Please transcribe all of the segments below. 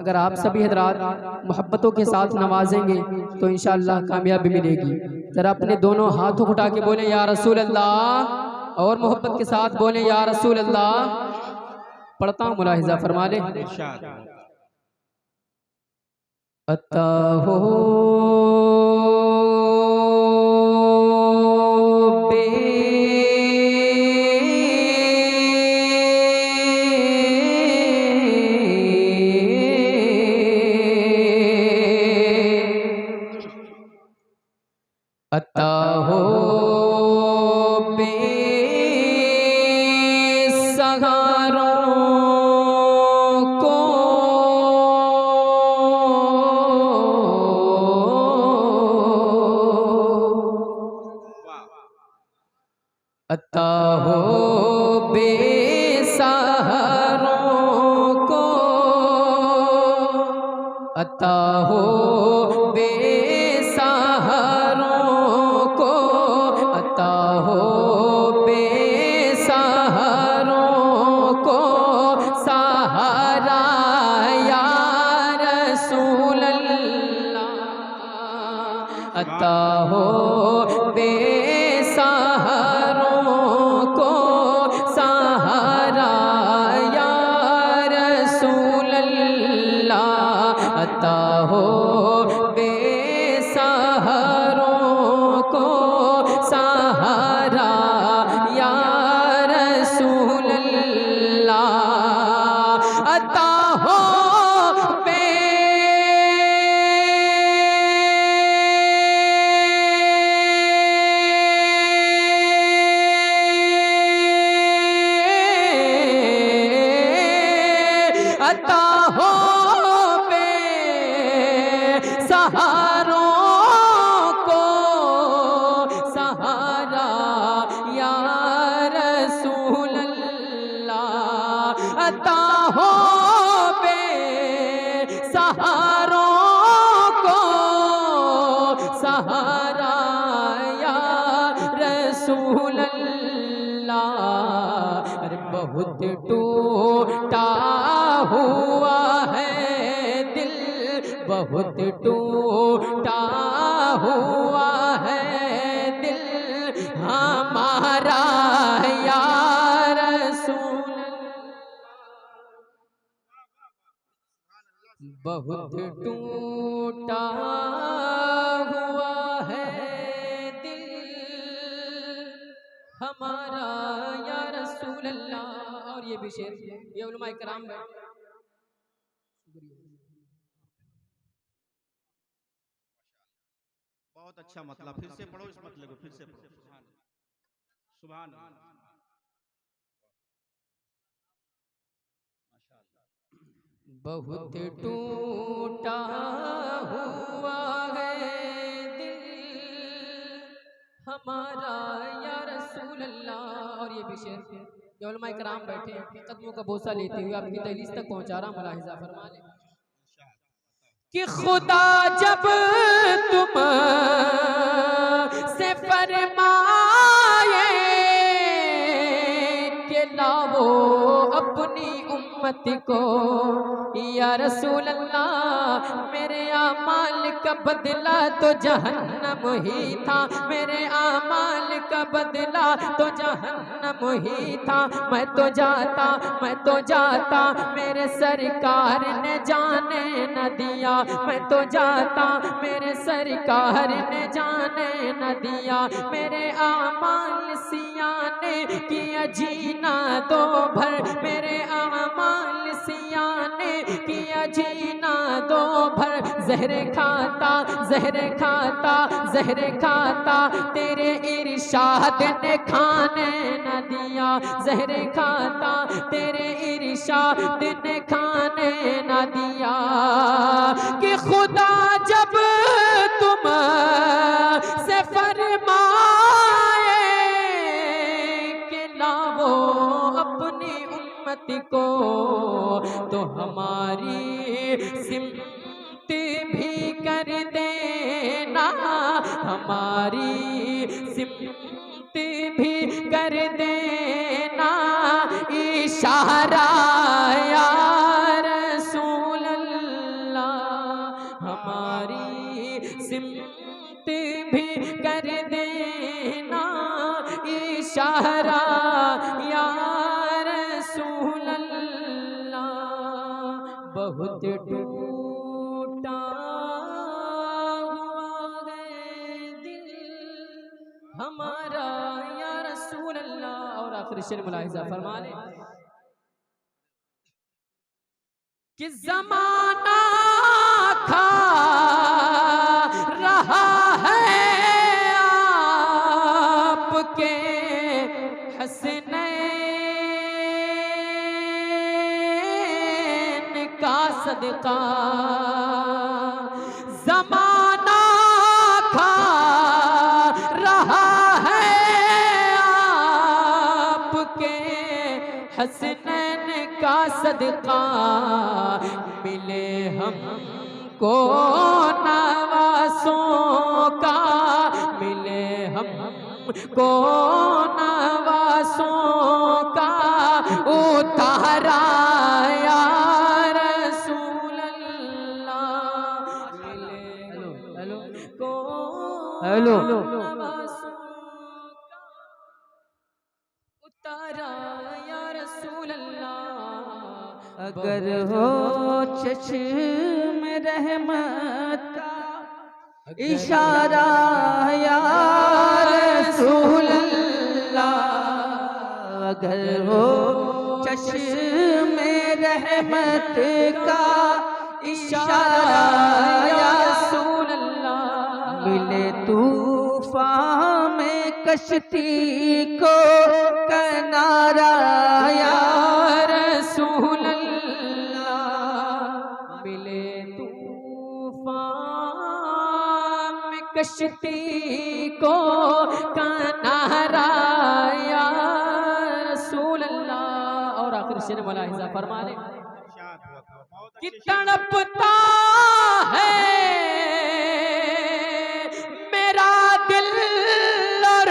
अगर आप सभी हजरात मोहब्बतों के साथ नवाजेंगे तो इंशाअल्लाह कामयाबी मिलेगी। जरा अपने दोनों हाथों उठा के बोले या रसूल अल्लाह, और मोहब्बत के साथ बोले या रसूल अल्लाह। पढ़ता हूँ, मुलाहिजा फरमा ले। अता हो अता हो बेसहारों को अता हो बेसहारों को अता हो बेसहारों को अता हो बेसहारों को सहारा या रसूल अल्लाह। अता हो बेसहारों को सहारा या रसूल अल्लाह। अता हो बेसहारों को सहारा या रसूल अल्लाह। अता हो अता हो बेसहारों को सहारा या रसूल अल्लाह। अता हो बेसहारों को सहारा या रसूल अल्लाह। अरे बहुत टूटा हुआ है दिल, बहुत टूटा हुआ है दिल हमारा या रसूल। बहुत टूटा हुआ है दिल हमारा या रसूल अल्लाह। और ये भी शेर, ये उलमा इकराम में बहुत अच्छा मतलब, फिर से पढ़ो इस मतलब को, फिर से पढ़ो। सुभान अल्लाह, बहुत टूटा हुआ है दिल हमारा या रसूल अल्लाह। और ये भी शेर, ये उलमा इकराम बैठे हैं कदमों का बोसा लेते हुए आपकी दहलीज तक पहुंचा रहा, मुलाहिजा फरमा ले कि खुदा जब तुम से फरमाए के लाओ अपनी उम्मत को या रसूल अल्लाह। मेरे आमाल का बदला तो जहन्नम ही था, मेरे आमाल का बदला तो जहन्नम ही था। मैं तो जाता मेरे सरकार ने जाने न दिया, मैं तो जाता मेरे सरकार ने जाने न दिया। मेरे आमाल सियाने किया जीना दो भर, मेरे आमाल सियाने किया जीना दो भर। जहर खाता तेरे इरशाद ने खाने न दिया, जहर खाता तेरे इरशाद ने खाने न दिया। कि खुदा जब तुम से फरमाए कि लाओ अपनी उम्मत को तो हमारी सिमत भी कर देना, हमारी सिमत भी कर देना। इशारा या रसूल अल्लाह। सिमत भी कर देना इशारा या रसूल अल्लाह। बहुत टूटा हुआ है दिल हमारा या रसूल अल्लाह। और आखिरी शेर मुलाहिजा फरमा ले कि ज़माना खा रहा है आपके हसनैन का सदका। ज़माना खा रहा है आपके हसनैन का सदका। मिले हमको नवासों का, मिले हमको नवासों का उतारा या रसूल अल्लाह। मिले हमको नवासों का उतारा या रसूल अल्लाह। अगर हो चश्म रहमत का इशारा या रसूल अल्लाह। अगर हो चश्म रहमत का इशारा या रसूल अल्लाह। मिले तूफान में कश्ती को किनारा या रसूल अल्लाह। मिले तूफान में कश्ती को किनारा या रसूल अल्लाह। और आखिर शेर मुलाहिजा फरमा ले कि तड़पता है मेरा दिल और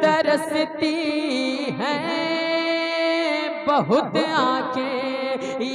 तरसती है बहुत आंखें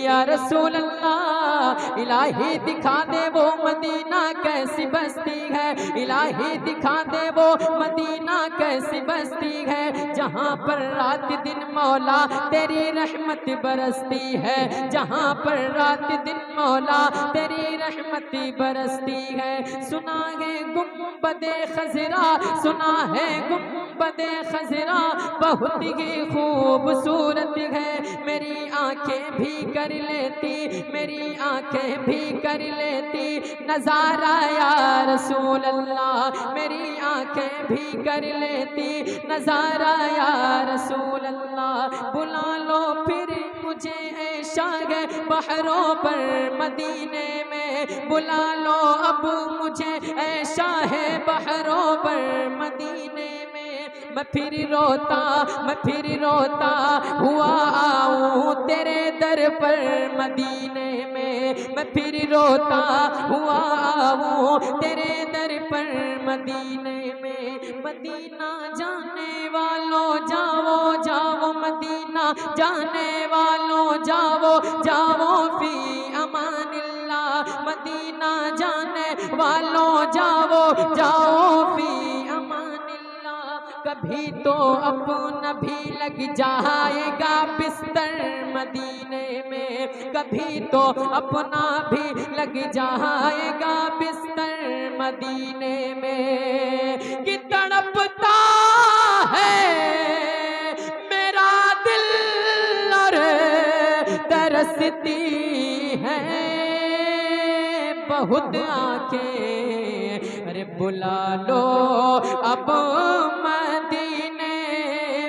या रसूल अल्लाह। इलाही दिखा दे वो मदीना कैसी बस्ती है, इलाही दिखा दे वो मदीना कैसी बस्ती है, जहाँ पर रात दिन मौला तेरी रहमत बरसती है, जहाँ पर रात दिन मौला तेरी रहमत बरसती है। सुना है गुंबदे खजरा, सुना है गुंबदे खजरा बहुत ही खूबसूरत है। मेरी आंखें भी कर लेती, मेरी आंखें भी कर लेती नजारा या रसूल अल्लाह। मेरी आंखें भी कर लेती नजारा या रसूल अल्लाह। बुला लो फिर मुझे ऐशा है बहरों पर मदीने में, बुला लो अब मुझे ऐशा है बहरों पर मदीने में। मैं फिर रोता हुआ आऊं तेरे दर पर मदीने में। मैं फिर रोता हुआ आऊं तेरे दर पर मदीने में। मदीना जाने वालों जाओ जाओ, मदीना जाने वालों जाओ जाओ फी अमानिल्लाह। मदीना जाने वालों जाओ जाओ फी अमानिल्लाह। कभी तो अपना भी लग जाएगा बिस्तर मदीने में, कभी तो अपना भी लग जाएगा बिस्तर मदीने में। कि तड़पता है मेरा दिल और तरसती है बहुत आंखें। अरे बुला लो अब मदीने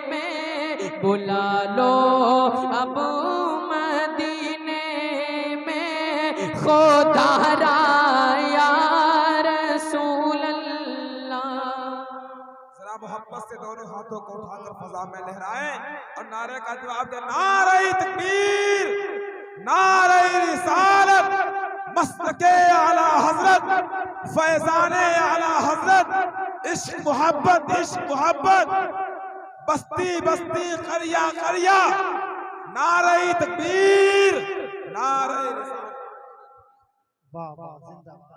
में, बुला लो अब मदीने में खुदारा या रसूल अल्लाह। जरा मोहब्बत से दोनों हाथों को उठाकर फजा में लहराएं और नारे का जवाब दें। नारे तकबीर, नारे रिसालत, मस्तके आला हजरत, फैजाने आला हजरत। इश्क मोहब्बत, इश्क मोहब्बत, बस्ती बस्ती करिया करिया। नारे तकबीर, नारे रिसालत। वाह वाह, जिंदाबाद।